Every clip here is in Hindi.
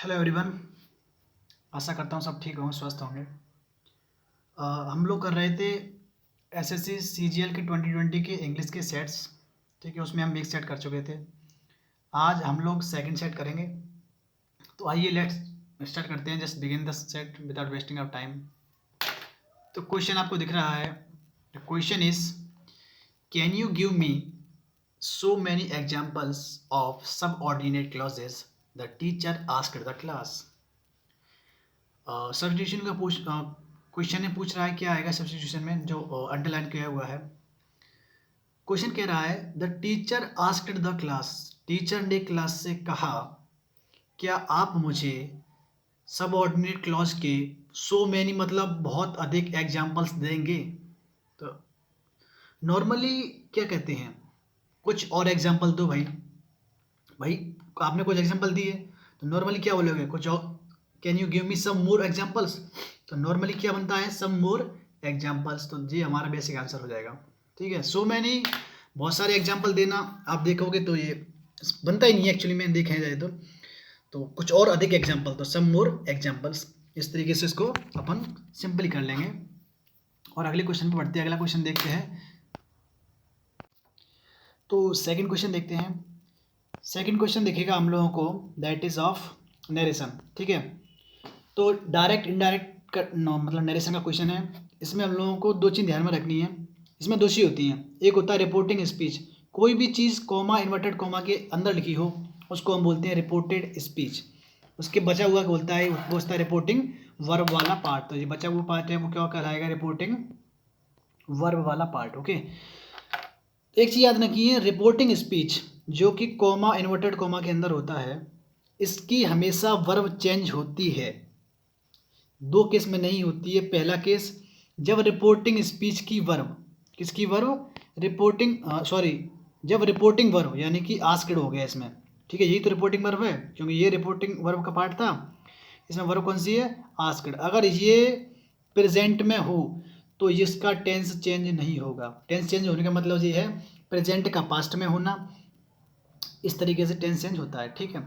Hello everyone. आशा करता हूँ सब ठीक होंगे, स्वस्थ होंगे। हम लोग कर रहे थे एसएससी सीजीएल के 2020 के इंग्लिश के सेट्स। ठीक है, उसमें हम एक सेट कर चुके थे। आज हम लोग सेकंड सेट करेंगे। तो आइए लेट्स स्टार्ट करते हैं। Just begin the set without wasting of time. तो क्वेश्चन आपको दिख रहा है। The question is, can you give me so many examples of subordinate clauses the teacher asked the class। Substitution का क्वेश्चन ने पूछ रहा है क्या आएगा सब्स्टिट्यूशन में, जो अंडरलाइन किया हुआ है। क्वेश्चन कह रहा है the teacher asked the class, teacher ने क्लास से कहा क्या आप मुझे सबऑर्डिनेट क्लॉज के सो मैनी मतलब बहुत अधिक एग्जाम्पल्स देंगे। तो नॉर्मली क्या कहते हैं, कुछ और एग्जाम्पल दो भाई। भाई आपने कुछ एग्जाम्पल दिए तो नॉर्मली क्या बोलोगे, कुछ और। Can you give me some more examples, तो नॉर्मली क्या बनता है, सम मोर एग्जाम्पल्स। तो ये हमारा बेसिक आंसर हो जाएगा। ठीक है, सो मैनी बहुत सारे एग्जाम्पल देना आप देखोगे तो ये बनता ही नहीं है एक्चुअली में, देखा जाए तो कुछ और अधिक एग्जाम्पल, तो सम मोर एग्जाम्पल्स। इस तरीके से इसको अपन सिंपली कर लेंगे। और अगले क्वेश्चन पर बढ़ते हैं। अगला क्वेश्चन देखते हैं। तो सेकंड क्वेश्चन देखते हैं। सेकंड क्वेश्चन देखिएगा हम लोगों को, दैट इज ऑफ नरेशन। ठीक है, तो डायरेक्ट इनडायरेक्ट मतलब नरेशन का क्वेश्चन है। इसमें हम लोगों को दो चीज़ ध्यान में रखनी है। इसमें दो चीज़ होती हैं, एक होता है रिपोर्टिंग स्पीच। कोई भी चीज़ कॉमा इन्वर्टेड कॉमा के अंदर लिखी हो उसको हम बोलते हैं रिपोर्टेड स्पीच। उसके बचा हुआ बोलता है, वो होता है रिपोर्टिंग वर्ब वाला पार्ट। तो ये बचा हुआ पार्ट है वो क्या कहलाएगा, रिपोर्टिंग वर्ब वाला पार्ट। ओके, एक चीज़ याद रखिए, रिपोर्टिंग स्पीच जो कि कॉमा इन्वर्टेड कॉमा के अंदर होता है, इसकी हमेशा वर्ब चेंज होती है। दो केस में नहीं होती है। पहला केस, जब रिपोर्टिंग स्पीच की वर्ब, किसकी वर्ब, रिपोर्टिंग जब रिपोर्टिंग वर्ब यानी कि आस्क्ड हो गया इसमें। ठीक है, यही तो रिपोर्टिंग वर्ब है, क्योंकि ये रिपोर्टिंग वर्ब का पार्ट था। इसमें वर्ब कौन सी है, आस्क्ड। अगर ये प्रेजेंट में हो तो इसका टेंस चेंज नहीं होगा। टेंस चेंज होने का मतलब ये है प्रेजेंट का पास्ट में होना। इस तरीके से टेंस चेंज होता है। ठीक है,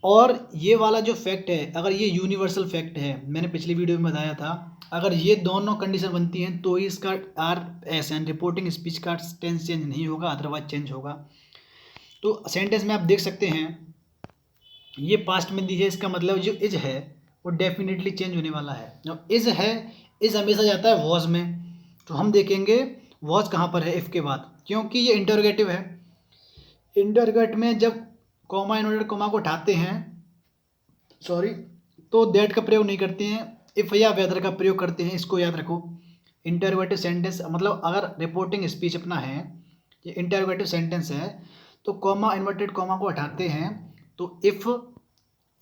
और ये वाला जो फैक्ट है, अगर ये यूनिवर्सल फैक्ट है, मैंने पिछली वीडियो में बताया था, अगर ये दोनों कंडीशन बनती हैं तो इसका R S N reporting speech का टेंस चेंज नहीं होगा, अदरवाइज चेंज होगा। तो सेंटेंस में आप देख सकते हैं ये पास्ट में दी है, इसका मतलब जो इज है वो डेफिनेटली चेंज होने वाला है। जो इज है, इज हमेशा जाता है वॉज में। तो हम देखेंगे वॉज कहाँ पर है इफ के बाद, क्योंकि ये इंटरोगेटिव है। इंटरोगेट में जब कॉमा इन्वर्टेड कॉमा को उठाते हैं, तो दैट का प्रयोग नहीं करते हैं, इफ या वेदर का प्रयोग करते हैं। इसको याद रखो। इंटरोगेटिव सेंटेंस मतलब अगर रिपोर्टिंग स्पीच अपना है, ये इंटरोगेटिव सेंटेंस है, तो कॉमा इन्वर्टेड कॉमा को हटाते हैं तो इफ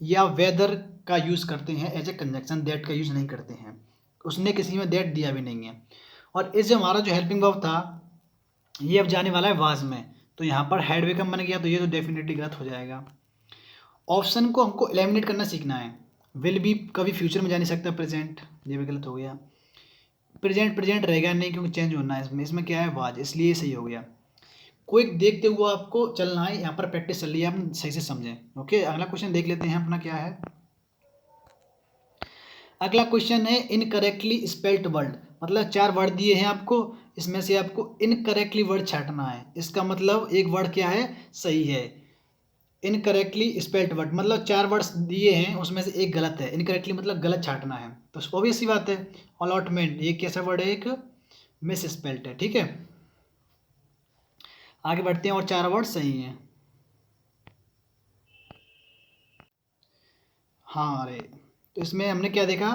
या वेदर का यूज़ करते हैं एज ए कंजक्शन, दैट का यूज़ नहीं करते हैं। उसने किसी में दैट दिया भी नहीं है। और इस जो हमारा जो हेल्पिंग वर्ब था, ये अब जाने वाला है वाज में, तो यहाँ पर हैड बिकम बन गया, तो ये तो डेफिनेटली गलत हो जाएगा। ऑप्शन को हमको एलिमिनेट करना सीखना है। विल भी कभी फ्यूचर में जा नहीं सकता, प्रेजेंट, ये भी गलत हो गया। प्रेजेंट रहेगा नहीं क्योंकि चेंज होना है इसमें। इसमें क्या है, वाज, इसलिए सही हो गया। कोई देखते हुए आपको चलना है, यहाँ पर प्रैक्टिस चल रही है, आप सही से समझें। ओके, अगला क्वेश्चन देख लेते हैं अपना क्या है। अगला क्वेश्चन है इनकरेक्टली स्पेल्ड वर्ड। मतलब चार वर्ड दिए हैं आपको, इसमें से आपको इनकरेक्टली वर्ड छांटना है। इसका मतलब एक वर्ड क्या है, सही है। इनकरेक्टली स्पेल्ड वर्ड मतलब चार वर्ड्स दिए हैं उसमें से एक गलत है। इनकरेक्टली मतलब गलत छांटना है, तो ऑब्वियस सी बात है। अलॉटमेंट ये कैसा वर्ड है, एक मिस स्पेल्ड है। ठीक है, आगे बढ़ते हैं और चार वर्ड सही हैं। हाँ, अरे तो इसमें हमने क्या देखा,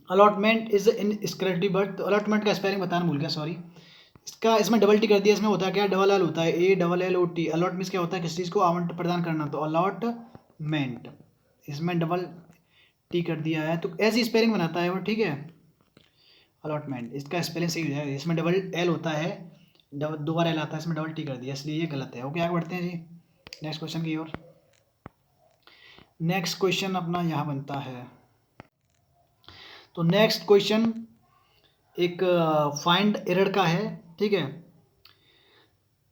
अलॉटमेंट इज इन स्क्रेटिव वर्ड। तो अलॉटमेंट का स्पेलिंग बताना भूल गया, सॉरी। इसका इसमें डबल टी कर दिया। इसमें होता है क्या, डबल एल होता है, A double L O T. A lot means क्या होता है, किसी चीज़ को आवंटन प्रदान करना, तो अलॉटमेंट। इसमें डबल टी कर दिया है तो ऐसी स्पेलिंग बनाता है वो। ठीक है, अलॉटमेंट इसका स्पेलिंग सही हो जाएगा। इसमें डबल एल होता है, दो बार एल आता है, इसमें डबल टी कर दिया, इसलिए ये गलत है। ओके, आगे बढ़ते हैं जी नेक्स्ट क्वेश्चन की ओर। नेक्स्ट क्वेश्चन अपना यहाँ बनता है। तो नेक्स्ट क्वेश्चन एक फाइंड एरर का है। ठीक है,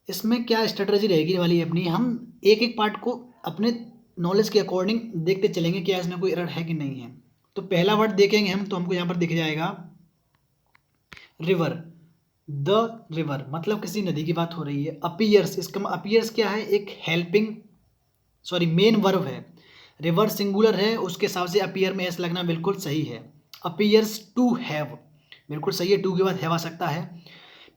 इसमें क्या स्ट्रेटजी रहेगी वाली अपनी, हम एक एक पार्ट को अपने नॉलेज के अकॉर्डिंग देखते चलेंगे कि इसमें कोई एरर है कि नहीं है। तो पहला वर्ड देखेंगे हम, तो हमको यहाँ पर दिख जाएगा रिवर। द रिवर मतलब किसी नदी की बात हो रही है। अपीयर्स, इसका अपीयर्स क्या है, एक हेल्पिंग सॉरी मेन वर्ब है। रिवर सिंगुलर है, उसके हिसाब से अपीयर में एस लगना बिल्कुल सही है। अपीयर्स टू हैव बिल्कुल सही है, टू के बाद हैव आ सकता है।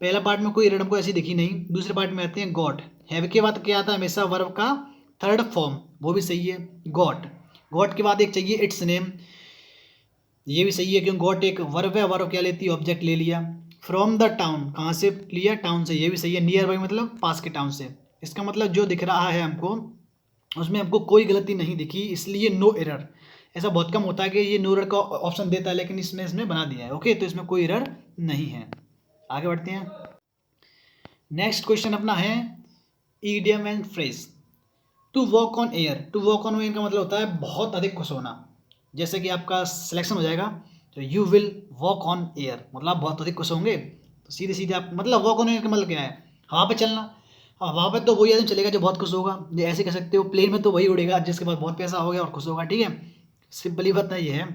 पहला पार्ट में कोई एरर हमको ऐसी दिखी नहीं। दूसरे पार्ट में आते हैं गॉट। हैव के बाद क्या आता है, हमेशा वर्ब का थर्ड फॉर्म, वो भी सही है गॉट। गॉट के बाद एक चाहिए इट्स नेम, ये भी सही है क्योंकि गॉट एक वर्ब है, वर्ब क्या लेती है, ऑब्जेक्ट ले लिया। फ्रॉम द टाउन, कहाँ से लिया, टाउन से, ये भी सही है। नियर बाई मतलब पास के टाउन से। इसका मतलब जो दिख रहा है हमको उसमें हमको कोई गलती नहीं दिखी, इसलिए नो एरर। ऐसा बहुत कम होता है कि ये नो एरर का ऑप्शन देता है, लेकिन इसमें बना दिया है। ओके, तो इसमें कोई एरर नहीं है। आगे बढ़ते हैं। नेक्स्ट क्वेश्चन अपना है idiom and phrase. To walk on air. To walk on air का मतलब होता है बहुत अधिक खुश होना। जैसे कि आपका सिलेक्शन हो जाएगा तो you will walk on air, मतलब आप बहुत अधिक खुश होंगे। तो सीधे सीधे आप मतलब वॉक ऑन एयर का मतलब क्या है, हवा पे चलना। हवा पे तो वही आदमी चलेगा जो बहुत खुश होगा, ये ऐसे कह सकते हो। प्लेन में तो वही उड़ेगा जिसके पास बहुत पैसा हो गया और खुश होगा, ठीक है। सिंपली बात ये है।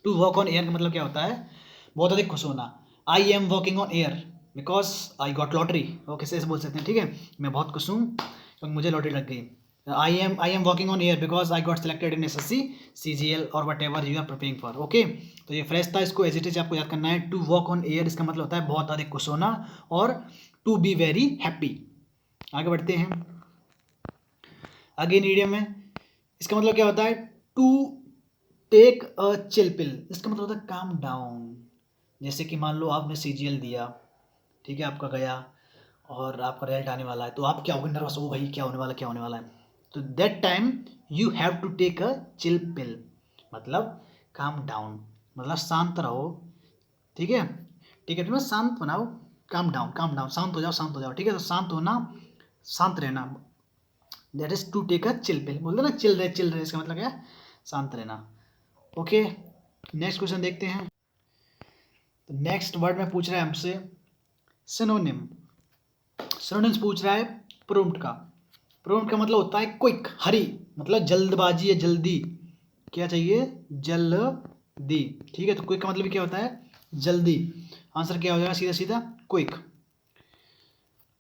टू वॉक ऑन एयर का मतलब क्या होता है, बहुत अधिक खुश होना। I am walking on air because I got lottery, वो कैसे बोल सकते हैं, ठीक है। मैं बहुत खुश हूँ क्योंकि मुझे लॉटरी लग गई। I am walking on air because I got selected in SSC, CGL और whatever you are preparing for. Okay, तो ये फ्रेश था, इसको एज इट इज आपको याद करना है। टू वॉक ऑन एयर इसका मतलब होता है बहुत अधिक खुश होना, और टू बी वेरी हैप्पी। आगे बढ़ते हैं। अगेन ईडियम में इसका मतलब क्या होता है, to take a chill pill, इसका मतलब होता है काम डाउन। जैसे कि मान लो आपने CGL दिया, ठीक है, आपका गया और आपका रिजल्ट आने वाला है, तो आप क्या होगे, नर्वस हो भाई, क्या होने वाला, क्या होने वाला है। तो that time you have to take a chill pill, मतलब काम डाउन, मतलब शांत रहो, ठीक है। ठीक है, तुम्हें शांत बनाओ, काम डाउन, काम डाउन, शांत हो जाओ, शांत हो जाओ, ठीक है। तो शांत होना, शांत रहना, that is to take a chill pill. बोलते ना चिल रहे, चिल रहे, इसका मतलब क्या है, शांत रहना। ओके, नेक्स्ट क्वेश्चन देखते हैं। तो नेक्स्ट वर्ड में पूछ रहा है हमसे सिनोनिम। सिनोनिम्स पूछ रहा है प्रोम्प्ट का। प्रोम्प्ट का मतलब होता है क्विक, हरी, मतलब जल्दबाजी या जल्दी, क्या चाहिए, जल्दी, ठीक है। तो क्विक का मतलब क्या होता है, जल्दी। आंसर क्या हो जाएगा, सीधा सीधा क्विक।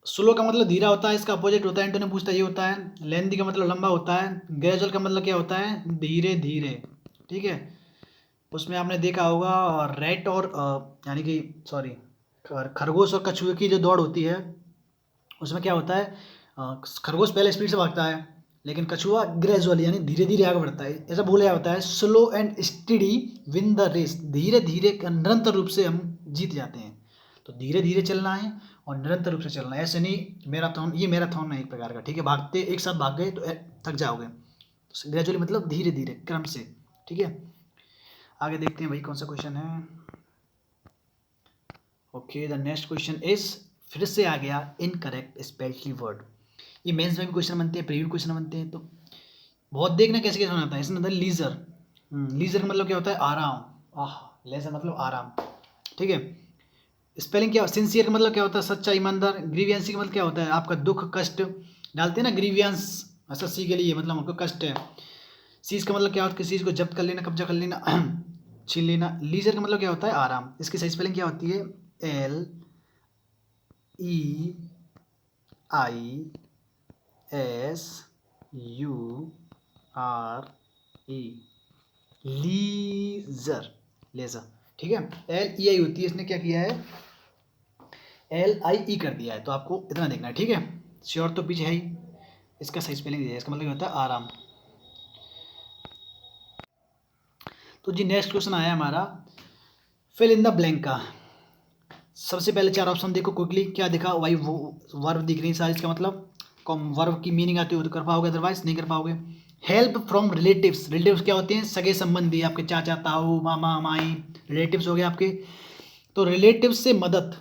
स्लो का मतलब धीरा होता है, इसका अपोजिट होता है, एंटोनिम पूछता है, ये होता है। लेंदी का मतलब लंबा होता है। ग्रेजुअल का मतलब क्या होता है, धीरे धीरे, ठीक है। उसमें आपने देखा होगा रैट और यानी कि सॉरी खरगोश और कछुए की जो दौड़ होती है, उसमें क्या होता है, खरगोश पहले स्पीड से भागता है, लेकिन कछुआ ग्रेजुअली यानी धीरे धीरे आगे बढ़ता है। ऐसा बोला जाता है slow and steady win the race, धीरे धीरे निरंतर रूप से हम जीत जाते हैं। तो धीरे धीरे चलना है और निरंतर रूप से चलना है, ऐसे नहीं मैराथन, ये मैराथन है एक प्रकार का, ठीक है। भागते एक साथ भाग गए तो थक जाओगे। तो ग्रेजुअली मतलब धीरे धीरे, क्रम से, ठीक है। आगे देखते हैं भाई कौन सा क्वेश्चन है। Okay, the next question is, फिर से आ गया इनकरेक्ट स्पेशली वर्ड। ये मेंस में भी क्वेश्चन बनते हैं, प्रीव्यू क्वेश्चन बनते हैं, तो बहुत देखना कैसे कैसे बनाता है। इसमें मतलब लीजर, लीजर का मतलब क्या होता है, आराम। लेजर मतलब आराम, ठीक है। स्पेलिंग क्या, सिंसियर का मतलब क्या होता है, सच्चा, ईमानदार। ग्रीवियंसी का मतलब क्या होता है, आपका दुख, कष्ट, डालते हैं ना ग्रीवियंस SSC के लिए, मतलब आपको कष्ट है। सीज का मतलब क्या होता है, किसी चीज़ को जब्त कर लेना, कब्जा कर लेना, छीन लेना। लीजर का मतलब क्या होता है, आराम। इसकी सही स्पेलिंग क्या होती है, LEISURE, लीजर, लेजर, ठीक है। LEI होती है, इसने क्या किया है, LIE कर दिया है, तो आपको इतना देखना है, ठीक है। श्योर तो पीछे है ही, इसका सही स्पेलिंग दिया है, इसका मतलब क्या होता है, आराम। तो जी नेक्स्ट क्वेश्चन आया हमारा फिल इन द ब्लैंक का। सबसे पहले चार ऑप्शन देखो क्विकली, क्या दिखा, वही वो वर्ब दिख रही सारी, इसका मतलब वर्ब की मीनिंग आती हो तो कर पाओगे, अदरवाइज नहीं कर पाओगे। हेल्प फ्रॉम रिलेटिव्स, रिलेटिव्स क्या होते हैं, सगे संबंधी, आपके चाचा, ताऊ, मामा, माई, रिलेटिव्स हो गए आपके। तो रिलेटिव्स से मदद,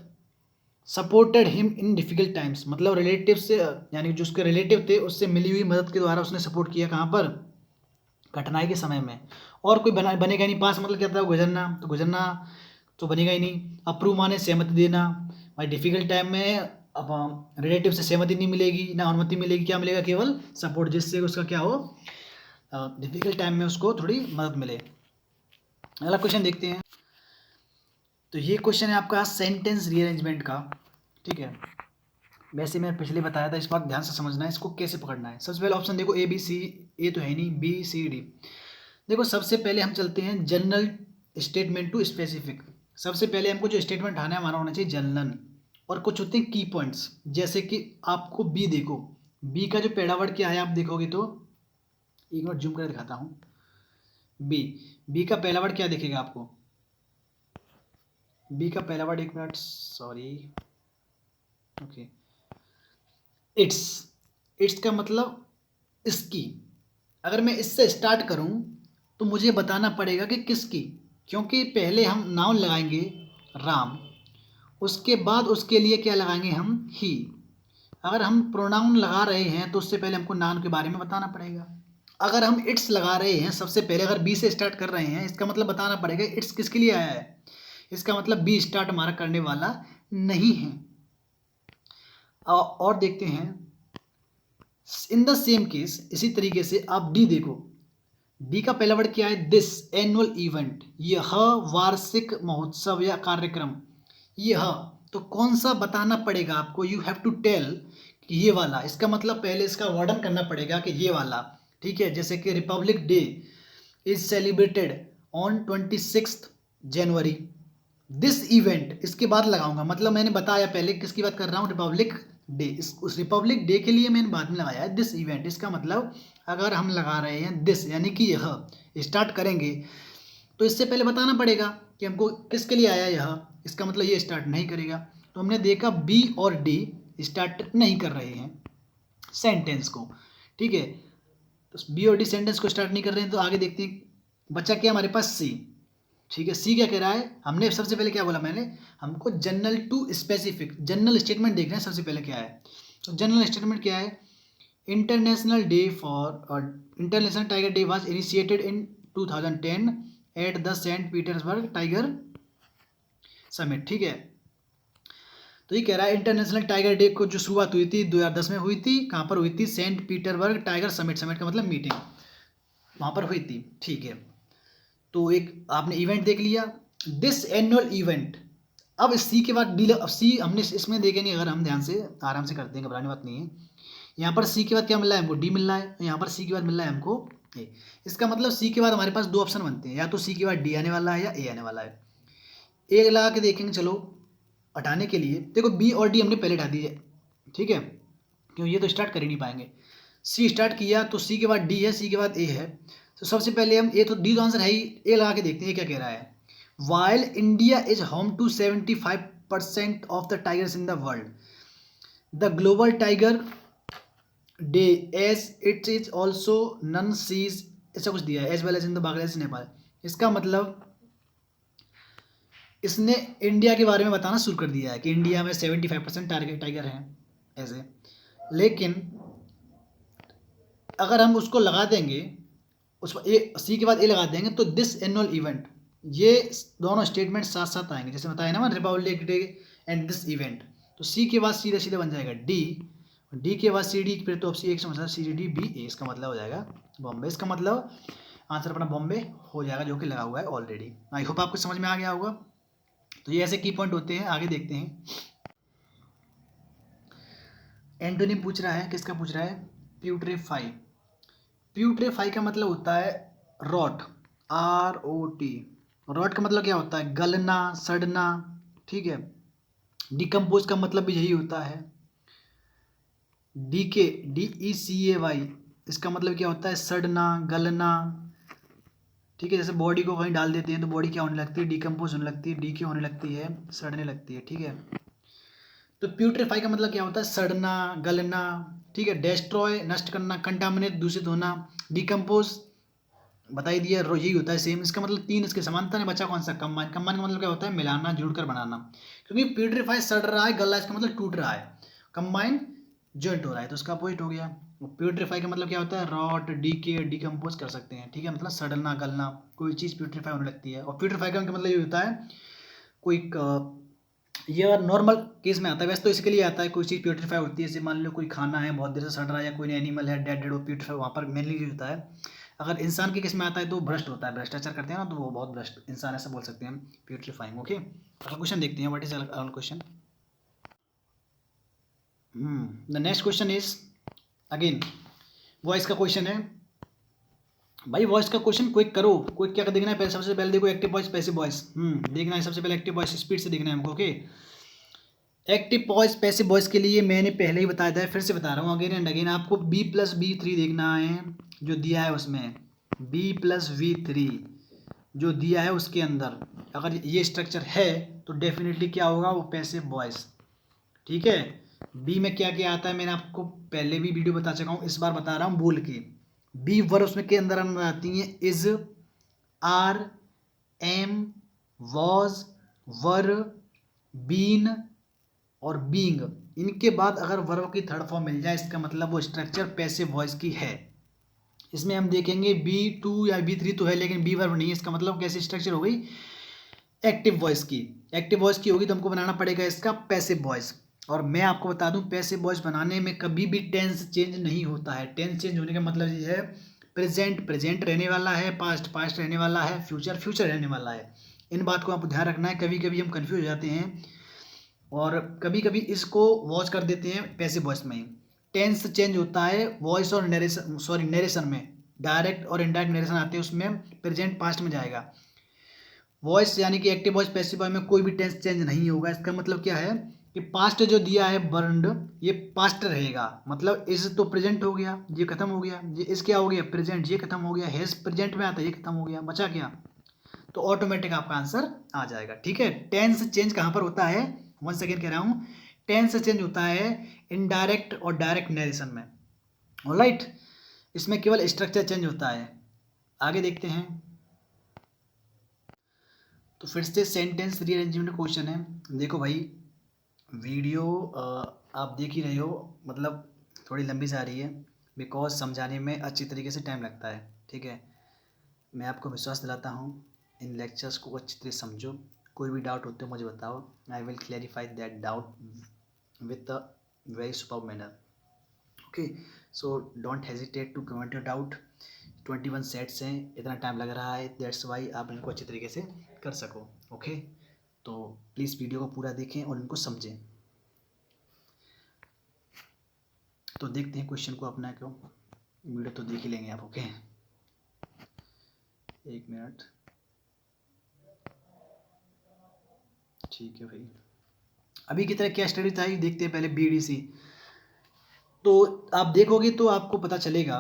supported him in difficult times, मतलब रिलेटिव से यानी जो उसके रिलेटिव थे उससे मिली हुई मदद के द्वारा उसने सपोर्ट किया, कहाँ पर, कठिनाई के समय में। और कोई बनेगा नहीं, पास मतलब क्या था, गुजरना, तो गुजरना तो बनेगा ही नहीं। अप्रूव माने सहमति देना, भाई डिफिकल्ट टाइम में अब रिलेटिव से सहमति नहीं मिलेगी ना अनुमति मिलेगी, क्या मिलेगा, केवल सपोर्ट, जिससे उसका क्या हो, डिफिकल्ट टाइम में उसको थोड़ी मदद मिले। अगला क्वेश्चन देखते हैं। तो ये क्वेश्चन है आपका सेंटेंस रीअरेंजमेंट का, ठीक है। वैसे मैं पिछले बताया था, इस बात ध्यान से समझना है इसको कैसे पकड़ना है। सबसे पहले ऑप्शन देखो ए बी सी, ए तो है नहीं, बी सी डी। देखो सबसे पहले हम चलते हैं जनरल स्टेटमेंट टू स्पेसिफिक। सबसे पहले हमको जो स्टेटमेंट आना है हमारा होना चाहिए जनरल, और कुछ होते हैं की पॉइंट्स। जैसे कि आपको बी देखो, बी का जो पहला वर्ड क्या है आप देखोगे तो, एक मिनट जूम कर दिखाता हूँ। बी, बी का पहला वर्ड क्या दिखेगा आपको, बी का पहला वर्ड, एक minute sorry, okay, it's. It's का मतलब इसकी। अगर मैं इससे स्टार्ट करूं तो मुझे बताना पड़ेगा कि किसकी, क्योंकि पहले हम नाउन लगाएंगे राम, उसके बाद उसके लिए क्या लगाएंगे हम, ही। अगर हम प्रोनाउन लगा रहे हैं तो उससे पहले हमको नाउन के बारे में बताना पड़ेगा। अगर हम इट्स लगा रहे हैं सबसे पहले, अगर बी से स्टार्ट कर रहे हैं, इसका मतलब बताना पड़ेगा इट्स किसके लिए आया है। इसका मतलब बी स्टार्ट हमारा करने वाला नहीं है। और देखते हैं इन द सेम केस, इसी तरीके से आप डी देखो। डी का पहला वर्ड क्या है, दिस एनुअल इवेंट, यह वार्षिक महोत्सव या कार्यक्रम, यह। तो कौन सा बताना पड़ेगा आपको, यू हैव टू टेल कि ये वाला। इसका मतलब पहले इसका वर्णन करना पड़ेगा कि ये वाला, ठीक है। जैसे कि Republic day is celebrated on 26 January, this event, इसके बाद लगाऊंगा, मतलब मैंने बताया पहले किसकी बात कर रहा हूँ, रिपब्लिक डे। उस रिपब्लिक डे के लिए मैंने बाद में लगाया है दिस इवेंट। इसका मतलब अगर हम लगा रहे हैं दिस यानी कि यह स्टार्ट करेंगे, तो इससे पहले बताना पड़ेगा कि हमको किसके लिए आया यह। इसका मतलब ये स्टार्ट नहीं करेगा। तो हमने देखा बी और डी स्टार्ट नहीं कर रहे हैं सेंटेंस को, ठीक है। तो बी और डी सेंटेंस को स्टार्ट नहीं कर रहे हैं, तो आगे देखते हैं बच्चा क्या हमारे पास सी, ठीक है। सी क्या कह रहा है, हमने सबसे पहले क्या बोला मैंने, हमको general to specific, general statement देख रहे हैं सबसे पहले क्या है। तो जनरल स्टेटमेंट क्या है, international day for international tiger day was initiated in 2010 at the Saint Petersburg tiger summit, ठीक है। तो ये कह रहा है इंटरनेशनल टाइगर डे को जो शुरुआत हुई थी 2010 में हुई थी, कहाँ पर हुई थी, Saint Petersburg tiger summit, summit का मतलब मीटिंग, वहाँ पर हुई थी, ठीक है। तो एक आपने इवेंट देख लिया, दिस एनुअल इवेंट। अब सी के बाद डी, अब सी हमने इसमें देखे नहीं, अगर हम ध्यान से आराम से करते हैं, घबराने बात नहीं है। यहाँ पर सी के बाद क्या मिल रहा है हमको, डी मिल रहा है, यहाँ पर सी के बाद मिल रहा है हमको ए। इसका मतलब सी के बाद हमारे पास दो ऑप्शन बनते हैं, या तो सी के बाद डी आने वाला है या ए आने वाला है। ए लगा के देखेंगे, चलो हटाने के लिए देखो बी और डी हमने पहले हटा दिए, ठीक है, क्यों, ये तो स्टार्ट कर ही नहीं पाएंगे। सी स्टार्ट किया तो सी के बाद डी है, सी के बाद ए है। तो सबसे पहले हम ए, तो डी तो आंसर है ही, ए लगा के देखते हैं क्या कह रहा है। While India is home to 75% of the tigers in the world, the global tiger day as it is also none sees, ऐसा कुछ दिया है, as well as in the Bangladesh Nepal. इसका मतलब इसने इंडिया के बारे में बताना शुरू कर दिया है कि इंडिया में 75% टाइगर हैं ऐसे। लेकिन अगर हम उसको लगा देंगे, उस ए सी के बाद ए लगा देंगे, तो दिस एनुअल इवेंट, ये दोनों स्टेटमेंट साथ साथ आएंगे, जैसे बताया ना, Republic day and this event. तो सी के बाद सीधे सीधे बन जाएगा डी, डी के बाद सी डी, फिर तो सी एक समझ सी डी बी ए, इसका मतलब हो जाएगा बॉम्बे। इसका मतलब आंसर अपना बॉम्बे हो जाएगा, जो कि लगा हुआ है ऑलरेडी। आई होप आपको समझ में आ गया होगा। तो ये ऐसे की पॉइंट होते हैं। आगे देखते हैं, एंटोनिम पूछ रहा है, किसका पूछ रहा है, प्यूट्रेफाई। प्यूट्रेफाई का मतलब होता है रॉट, ROT। रॉट का मतलब क्या होता है, गलना, सड़ना, ठीक है। डिकम्पोज का मतलब भी यही होता है। DECAY, इसका मतलब क्या होता है, सड़ना, गलना, ठीक है। जैसे बॉडी को कहीं डाल देते हैं तो बॉडी क्या होने लगती है, डिकम्पोज होने लगती है, डीके होने लगती है, सड़ने लगती है, ठीक है। तो प्यूट्रीफाई का मतलब क्या होता है, सड़ना, गलना, ठीक है। डेस्ट्रॉय, नष्ट करना, कंटामिनेट, दूषित होना, डिकम्पोज बता ही दिया, यही होता है सेम। इसका मतलब तीन, इसके समानता ने बचा कौन सा, कंबाइन। कंबाइन का मतलब क्या होता है, मिलाना, जुड़कर बनाना। क्योंकि प्यूट्रीफाई सड़ रहा है, गल रहा है, इसका मतलब टूट रहा है। कंबाइन जॉइंट हो रहा है, तो उसका अपोजिट हो गया। प्यूट्रीफाई का मतलब क्या होता है, रॉट, डीके, डिकम्पोज कर सकते हैं, ठीक है। मतलब सड़ना, गलना, कोई चीज़ प्यूट्रीफाई होने लगती है। और प्यूट्रीफाई का मतलब ये होता है कोई ये नॉर्मल केस में आता है, वैसे तो इसके लिए आता है, कोई चीज़ प्यूट्रीफाई होती है, जैसे मान लो कोई खाना है बहुत देर से सड़ रहा है, या कोई एनिमल है डेड डेड वो प्यूट्रीफाई, वहाँ पर मेनली होता है। अगर इंसान के केस में आता है तो भ्रष्ट होता है, भ्रष्टाचार करते हैं ना, तो वो बहुत भ्रष्ट इंसान, ऐसा बोल सकते हैं हम, प्यूट्रीफाइंग। ओके, अगला क्वेश्चन देखते हैं, व्हाट इज अगला question. The next question is again voice का क्वेश्चन है। भाई वॉइस का क्वेश्चन क्विक करो, क्विक क्या देखना है पहले, सबसे पहले देखो एक्टिव वॉइस पैसिव वॉइस देखना है, सबसे पहले एक्टिव वॉइस स्पीड से देखना है हमको। Okay, active voice passive voice के लिए मैंने पहले ही बताया था, फिर से बता रहा हूँ अगेन एंड अगेन, आपको B+B3 देखना है जो दिया है उसमें, B+V3 जो दिया है उसके अंदर अगर ये स्ट्रक्चर है तो डेफिनेटली क्या होगा, वो पैसिव वॉइस। ठीक है, बी में क्या क्या आता है मैंने आपको पहले भी वीडियो बता चुका हूँ, इस बार बता रहा हूँ बोल के। बी वर्ब उसमें के अंदर आती हैं is, are, am, was, were, been और बीइंग। इनके बाद अगर वर्ब की थर्ड फॉर्म मिल जाए इसका मतलब वो स्ट्रक्चर पैसिव वॉइस की है। इसमें हम देखेंगे B2 या B3 तो है लेकिन बी वर्ब नहीं है, इसका मतलब कैसी स्ट्रक्चर हो गई, एक्टिव वॉइस की। एक्टिव वॉइस की होगी तो हमको बनाना पड़ेगा इसका पैसिव वॉइस। और मैं आपको बता दूं पैसिव वॉइस बनाने में कभी भी टेंस चेंज नहीं होता है। टेंस चेंज होने का मतलब ये है प्रेजेंट प्रेजेंट रहने वाला है, पास्ट पास्ट रहने वाला है, फ्यूचर फ्यूचर रहने वाला है। इन बात को आपको ध्यान रखना है, कभी कभी हम कंफ्यूज हो जाते हैं और कभी कभी इसको वॉच कर देते हैं पैसिव वॉइस में ही। टेंस चेंज होता है वॉइस और नरेशन, सॉरी नरेशन में, डायरेक्ट और इनडायरेक्ट नरेशन आते हैं उसमें प्रेजेंट पास्ट में जाएगा। वॉइस यानी कि एक्टिव वॉइस पैसिव वॉइस में कोई भी टेंस चेंज नहीं होगा। इसका मतलब क्या है कि पास्ट जो दिया है बर्न्ड, ये पास्ट रहेगा, मतलब इस तो प्रेजेंट हो गया, ये खत्म हो गया, ये इस क्या हो गया प्रेजेंट, ये खत्म हो गया, हैज प्रेजेंट में आता है, ये खत्म हो गया, बचा क्या, तो ऑटोमेटिक आपका आंसर आ जाएगा। ठीक है, टेंस चेंज कहाँ पर होता है, वन सेकेंड कह रहा हूँ, टेंस चेंज होता है इनडायरेक्ट और डायरेक्ट नरेशन में। ऑलराइट, इसमें केवल स्ट्रक्चर चेंज होता है। आगे देखते हैं, तो फिर से सेंटेंस रीअरेंजमेंट क्वेश्चन है। देखो भाई वीडियो आप देख ही रहे हो, मतलब थोड़ी लंबी सा आ रही है बिकॉज समझाने में अच्छी तरीके से टाइम लगता है। ठीक है, मैं आपको विश्वास दिलाता हूँ इन लेक्चर्स को अच्छी तरह समझो, कोई भी डाउट होते हो मुझे बताओ, I will clarify that doubt with a very superb manner. Okay, so don't hesitate to comment your doubt. 21 sets हैं, इतना टाइम लग रहा है, दैट्स वाई आप इनको अच्छी तरीके से कर सको। ओके, तो प्लीज़ वीडियो को पूरा देखें और इनको समझें। तो देखते हैं क्वेश्चन को अपना, क्यों वीडियो तो देख ही लेंगे आप। ओके, एक मिनट, ठीक है भाई। अभी की तरह क्या स्टडी था देखते हैं पहले BDC। तो आप देखोगे तो आपको पता चलेगा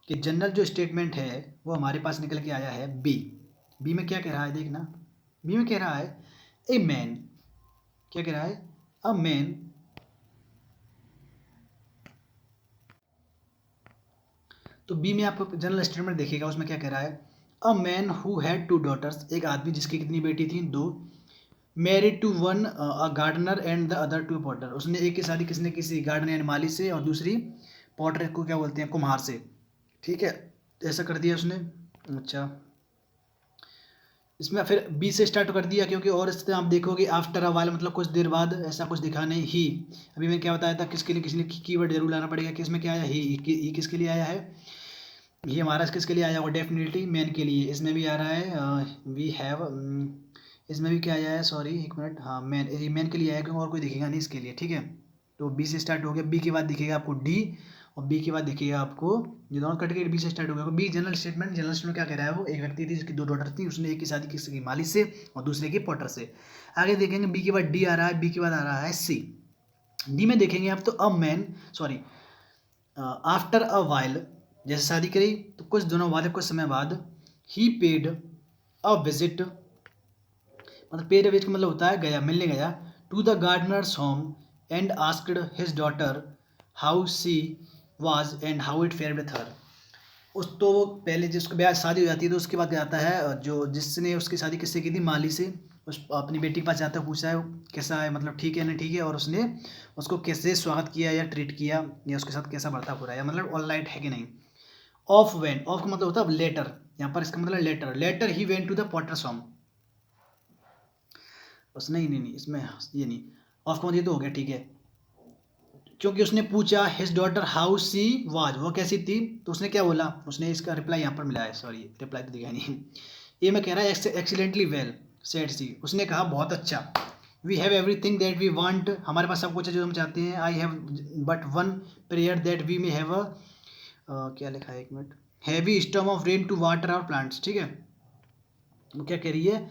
कि जनरल जो स्टेटमेंट है वो हमारे पास निकल के आया है बी में क्या कह रहा है, देखना, बी में कह रहा है ए मैन, क्या कह रहा है, अ मैन, तो बी में आपको जनरल स्टेटमेंट देखिएगा, उसमें क्या कह रहा है, a man who had 2 daughters, एक आदमी जिसकी कितनी बेटी थी, 2, married to one a gardener and the other 2 potter, उसने एक की शादी किसने किसी गार्डनर यानी माली से और दूसरी पॉटर को क्या बोलते हैं कुम्हार से। ठीक है, ऐसा कर दिया उसने। अच्छा, इसमें फिर बी से स्टार्ट कर दिया क्योंकि और इस तरह आप देखोगे आफ्टर अ वाइल मतलब कुछ देर बाद, ऐसा कुछ दिखा नहीं ही। अभी मैं क्या बताया था किसके लिए, किसने कीवर्ड जरूर लाना पड़ेगा, किसमें क्या आया ही किसके लिए आया है, ये हमारा किसके लिए आया होगा, डेफिनेटली मैन के लिए। इसमें भी आ रहा है वी हैव, इसमें भी क्या आया है, सॉरी एक मिनट, हाँ मैन, ये मैन के लिए आया क्योंकि और कोई दिखेगा नहीं इसके लिए। ठीक है, तो बी से स्टार्ट हो गया, बी के बाद दिखेगा आपको डी और बी के बाद दिखेगा आपको, ये दोनों कट के बी से स्टार्ट हो गया। B general statement, general statement क्या कह रहा है, वो एक व्यक्ति थी जिसकी 2 डॉटर थी, उसने एक की शादी किसी की माली से और दूसरे की पॉटर से। आगे देखेंगे बी के बाद डी आ रहा है, बी के बाद आ रहा है सी। डी में देखेंगे आप तो a man, sorry after a while, जैसे शादी करी तो कुछ दिनों बाद कुछ समय बाद, ही पेड अ विजिट, मतलब पेड अ विजिट का मतलब होता है गया, मिलने गया, to the gardener's home and asked his daughter how she was and how it fare with her. उस तो पहले जिसको ब्याह शादी हो जाती है तो उसके बाद क्या आता है, जो जिसने उसकी शादी किससे की थी, माली से, उस अपनी बेटी के पास जाता है, पूछा है कैसा है, मतलब ठीक है ना, ठीक है, और उसने उसको कैसे स्वागत किया या ट्रीट किया या उसके साथ कैसा बर्ताव हो रहा है, मतलब ऑल राइट है कि नहीं। ऑफ वेन, ऑफ का मतलब होता है लेटर, यहाँ पर इसका मतलब later, later he went to the potter's home, बस नहीं नहीं नहीं इसमें ये नहीं, ऑफ का मतलब ये तो हो गया, ठीक है, क्योंकि उसने पूछा his daughter how she was, वो कैसी थी, तो उसने क्या बोला, उसने इसका रिप्लाई यहाँ पर मिला है, सॉरी रिप्लाई तो दिया नहीं, ये मैं कह रहा है एक्सीलेंटली वेल सेड सी, उसने कहा बहुत अच्छा, we have everything that we want, हमारे पास सब कुछ है जो हम चाहते हैं, I have but one prayer that we may have a क्या लिखा है, एक minute, heavy storm of rain to water our plants, ठीक है। वो क्या कह रही है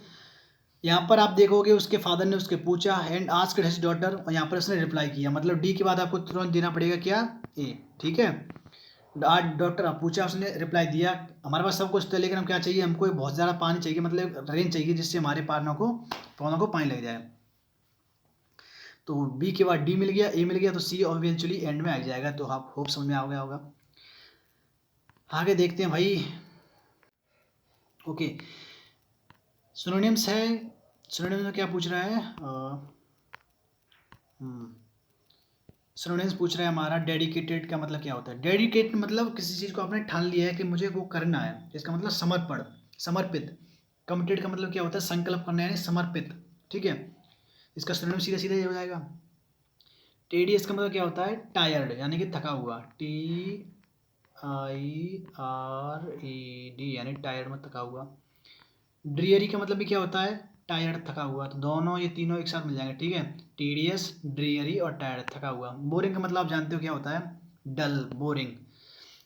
यहाँ पर, आप देखोगे उसके फादर ने उसके पूछा एंड आस्क्ड हिज डॉटर, और यहाँ पर उसने रिप्लाई किया, मतलब डी के बाद आपको तुरंत देना पड़ेगा क्या, ए, ठीक है। आज डॉक्टर आप पूछा, उसने रिप्लाई दिया, हमारे पास सब कुछ था लेकिन हम क्या चाहिए, हमको बहुत ज़्यादा पानी चाहिए, मतलब रेन चाहिए जिससे हमारे पौधों को पानी लग जाए। तो बी के बाद डी मिल गया, ए मिल गया, तो सी और इवेंचुअली एंड में आ जाएगा। तो आप होप समझ में आ गया होगा। आगे देखते हैं भाई। ओके, सिनोनिम्स है, सिनोनिम्स में क्या पूछ रहा है, सिनोनिम्स पूछ रहा है हमारा डेडिकेटेड का मतलब क्या होता है। डेडिकेट मतलब किसी चीज़ को आपने ठान लिया है कि मुझे वो करना है, इसका मतलब समर्पण, समर्पित। कमिटेड का मतलब क्या होता है, संकल्प करना यानी समर्पित, ठीक है। इसका सिनोनिम सीधा सीधा ये हो जाएगा। टेडियस का मतलब क्या होता है, टायर्ड यानी कि थका हुआ, TIRED यानी टायर्ड में थका हुआ। ड्रियरी का मतलब भी क्या होता है, टायर्ड थका हुआ, तो दोनों ये तीनों एक साथ मिल जाएंगे, ठीक है। टीडियस, ड्रियरी और टायर्ड थका हुआ। बोरिंग का मतलब आप जानते हो क्या होता है, डल, बोरिंग,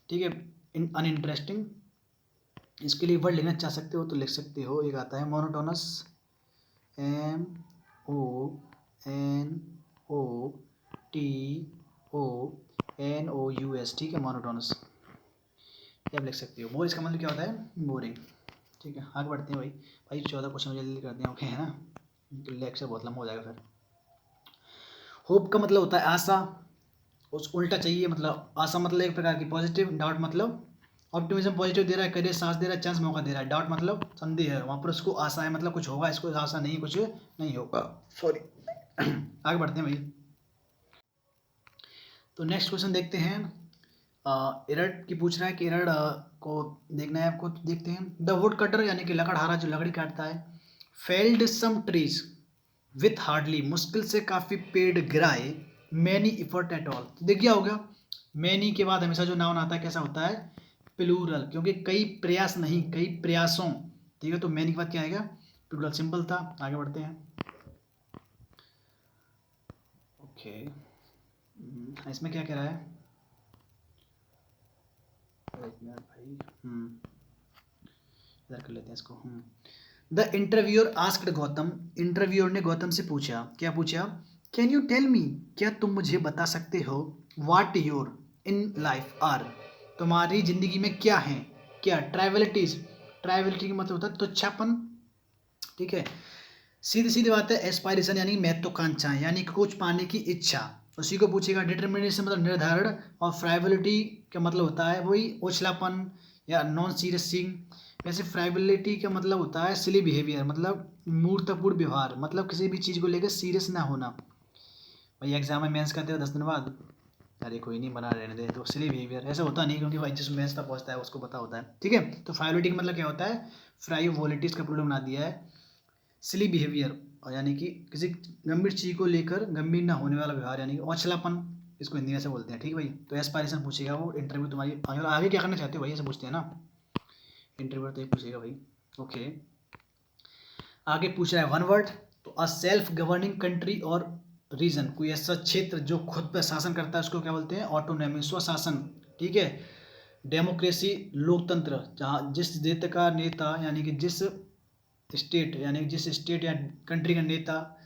ठीक है, अनइंटरेस्टिंग। इसके लिए वर्ड लिखना चाह सकते हो तो लिख सकते हो, एक आता है मोनोटोनस, MONOTONOUS, ठीक है, मोनोटोनस, ये आप लिख सकते हो। बोर इसका मतलब क्या होता है, बोरिंग, ठीक है। आगे बढ़ते हैं भाई। 14 क्वेश्चन जल्दी करते हैं, ओके है ना, तो लेक्चर बहुत लंबा हो जाएगा फिर। होप का मतलब होता है आशा, उस उल्टा चाहिए, मतलब आशा मतलब एक प्रकार की पॉजिटिव, डाउट मतलब ऑप्टिमिज्म, पॉजिटिव दे रहा है, करियर सांस दे रहा है, चांस मौका दे रहा है, डाउट मतलब संदेह है, वहाँ पर उसको आशा है मतलब कुछ होगा, इसको आशा नहीं, कुछ नहीं होगा, सॉरी। आगे बढ़ते हैं भाई। तो नेक्स्ट क्वेश्चन देखते हैं। इरड की पूछ रहा है कि इरड को देखना है आपको, तो देखते हैं। द वुड कटर यानी कि लकड़हारा जो लकड़ी काटता है, felled some trees with hardly, मुश्किल से काफ़ी पेड़ गिराए, मैनी इफर्ट एट ऑल, देख गया होगा, मैनी के बाद हमेशा जो नाउन आता है कैसा होता है, प्लूरल, क्योंकि कई प्रयास नहीं, कई प्रयासों, ठीक है। तो मैनी के बाद क्या आएगा, प्लूरल, सिंपल था। आगे बढ़ते हैं। ओके, इसमें क्या कह रहा है, एक मिनट भाई, इधर कर लेते हैं इसको। The interviewer asked Gautam, interviewer ने गौतम से पूछा, क्या पूछा, कैन यू टेल मी, क्या तुम मुझे बता सकते हो, what your in life are, तुम्हारी जिंदगी में क्या है, क्या ट्राइवलिटीज, ट्राइवलिटी का मतलब होता है तुच्छापन, ठीक है। सीधी सीधी बात है, एस्पायरेशन यानी महत्वाकांक्षा, यानी कुछ पाने की इच्छा, उसी को पूछेगा। डिटर्मिनेशन मतलब निर्धारण, और फ्राइबिलिटी का मतलब होता है वही उछलापन या नॉन सीरियसिंग। वैसे फ्राइबिलिटी का मतलब होता है सिली बिहेवियर, मतलब मूर्खतापूर्ण व्यवहार, मतलब किसी भी चीज़ को लेकर सीरियस ना होना। भाई एग्जाम में मेंस करते हो 10 दिन बाद, अरे कोई नहीं बना रहने दे, तो सिली बिहेवियर ऐसा होता नहीं, क्योंकि भाई जिस मेंस तक पहुंचता है उसको पता होता है, ठीक है। तो फ्राइबिलिटी का मतलब क्या होता है, फ्राइवोलिटीज का प्लूरल बना दिया है, सिली बिहेवियर, और यानी कि किसी गंभीर चीज़ को लेकर गंभीर ना होने वाला व्यवहार, यानी कि औछलापन, इसको हिंदी में से बोलते हैं, ठीक है भाई। तो एस्पायरेशन पूछेगा वो इंटरव्यू तुम्हारी, आगे क्या करना चाहते हो भाई, ऐसे पूछते हैं ना इंटरव्यू, तो ये पूछेगा भाई। ओके, आगे पूछ रहा है वन वर्ड, तो अ सेल्फ गवर्निंग कंट्री और रीजन, कोई ऐसा क्षेत्र जो खुद पर शासन करता है उसको क्या बोलते हैं, ऑटोनॉमी, स्वशासन, ठीक है। डेमोक्रेसी, लोकतंत्र, जहाँ जिस देश का नेता यानी कि जिस स्टेट यानी जिस स्टेट या कंट्री का नेता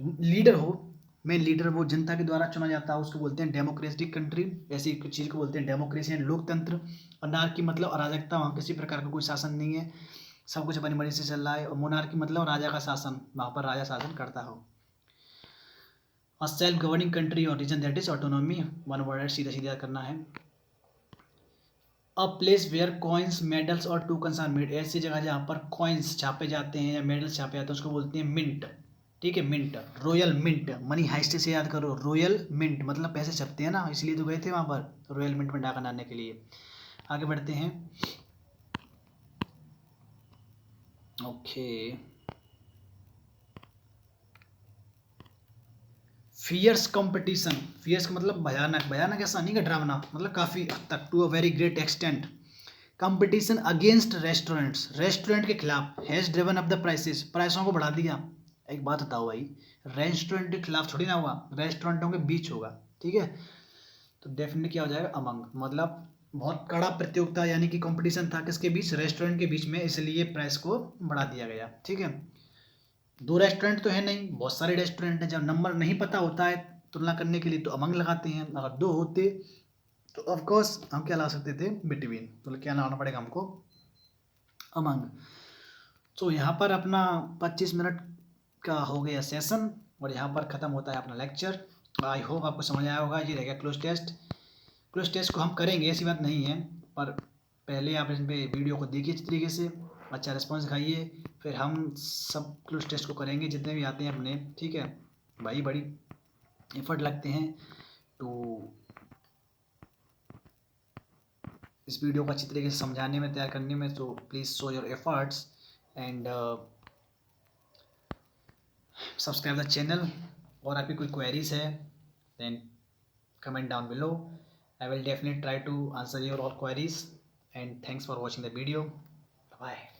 लीडर हो, मेन लीडर, वो जनता के द्वारा चुना जाता है, उसको बोलते हैं डेमोक्रेटिक कंट्री, ऐसी चीज़ को बोलते हैं डेमोक्रेसी यानी लोकतंत्र। अनार्की मतलब अराजकता, वहाँ किसी प्रकार का कोई शासन नहीं है, सब कुछ अपनी मर्जी से चल रहा है। और मोनार्की मतलब राजा का शासन, वहाँ पर राजा शासन करता हो। और सेल्फ गवर्निंग कंट्री और region that is autonomy, one word सीधा सीधा करना है। A place where coins, medals और टोकन्स आर मेड, ऐसी जगह जहाँ पर कॉइन्स छापे जाते हैं या मेडल्स छापे जाते हैं उसको बोलते हैं मिंट, ठीक है। Mint, royal mint, money heist से याद करो, रॉयल मिंट मतलब पैसे छपते हैं ना, इसलिए तो गए थे वहाँ पर रॉयल मिंट में डाका डालने के लिए। आगे बढ़ते हैं। ओके, फियर्स कंपटीशन, फियर्स का मतलब भयानक, भयानक ऐसा नहीं का डरावना, मतलब काफ़ी हद तक, to a very great extent, competition against restaurants, restaurant के खिलाफ, has driven up the prices, प्राइसों को बढ़ा दिया। एक बात बताओ भाई, रेस्टोरेंट के खिलाफ थोड़ी ना हुआ, रेस्टोरेंटों के बीच होगा, ठीक है। तो डेफिनेटली क्या हो जाएगा, अमंग, मतलब बहुत कड़ा प्रतियोगिता यानी कि कंपटीशन था किसके बीच, रेस्टोरेंट के बीच में, इसलिए प्राइस को बढ़ा दिया गया, ठीक है। दो रेस्टोरेंट तो है नहीं, बहुत सारे रेस्टोरेंट हैं, जब नंबर नहीं पता होता है तुलना करने के लिए तो अमंग लगाते हैं, अगर दो होते तो ऑफकोर्स हम क्या लगा सकते थे, बिटवीन, तो क्या लगाना पड़ेगा हमको, अमंग। तो यहाँ पर अपना 25 मिनट का हो गया सेशन, और यहाँ पर ख़त्म होता है अपना लेक्चर। आई होप आपको समझ आया होगा। ये रहेगा क्लोज टेस्ट, क्लोज टेस्ट को हम करेंगे, ऐसी बात नहीं है, पर पहले आप इस पे वीडियो को देखिए अच्छी तरीके से, अच्छा रिस्पॉन्स दिखाइए, फिर हम सब क्लोज टेस्ट को करेंगे जितने भी आते हैं अपने, ठीक है भाई। बड़ी एफर्ट लगते हैं तो इस वीडियो को अच्छी तरीके से समझाने में, तैयार करने में, तो please show your efforts and subscribe the channel. और आपकी कोई क्वेरीज है then comment down below, I will definitely try to answer your all queries, and thanks for watching the video. Bye.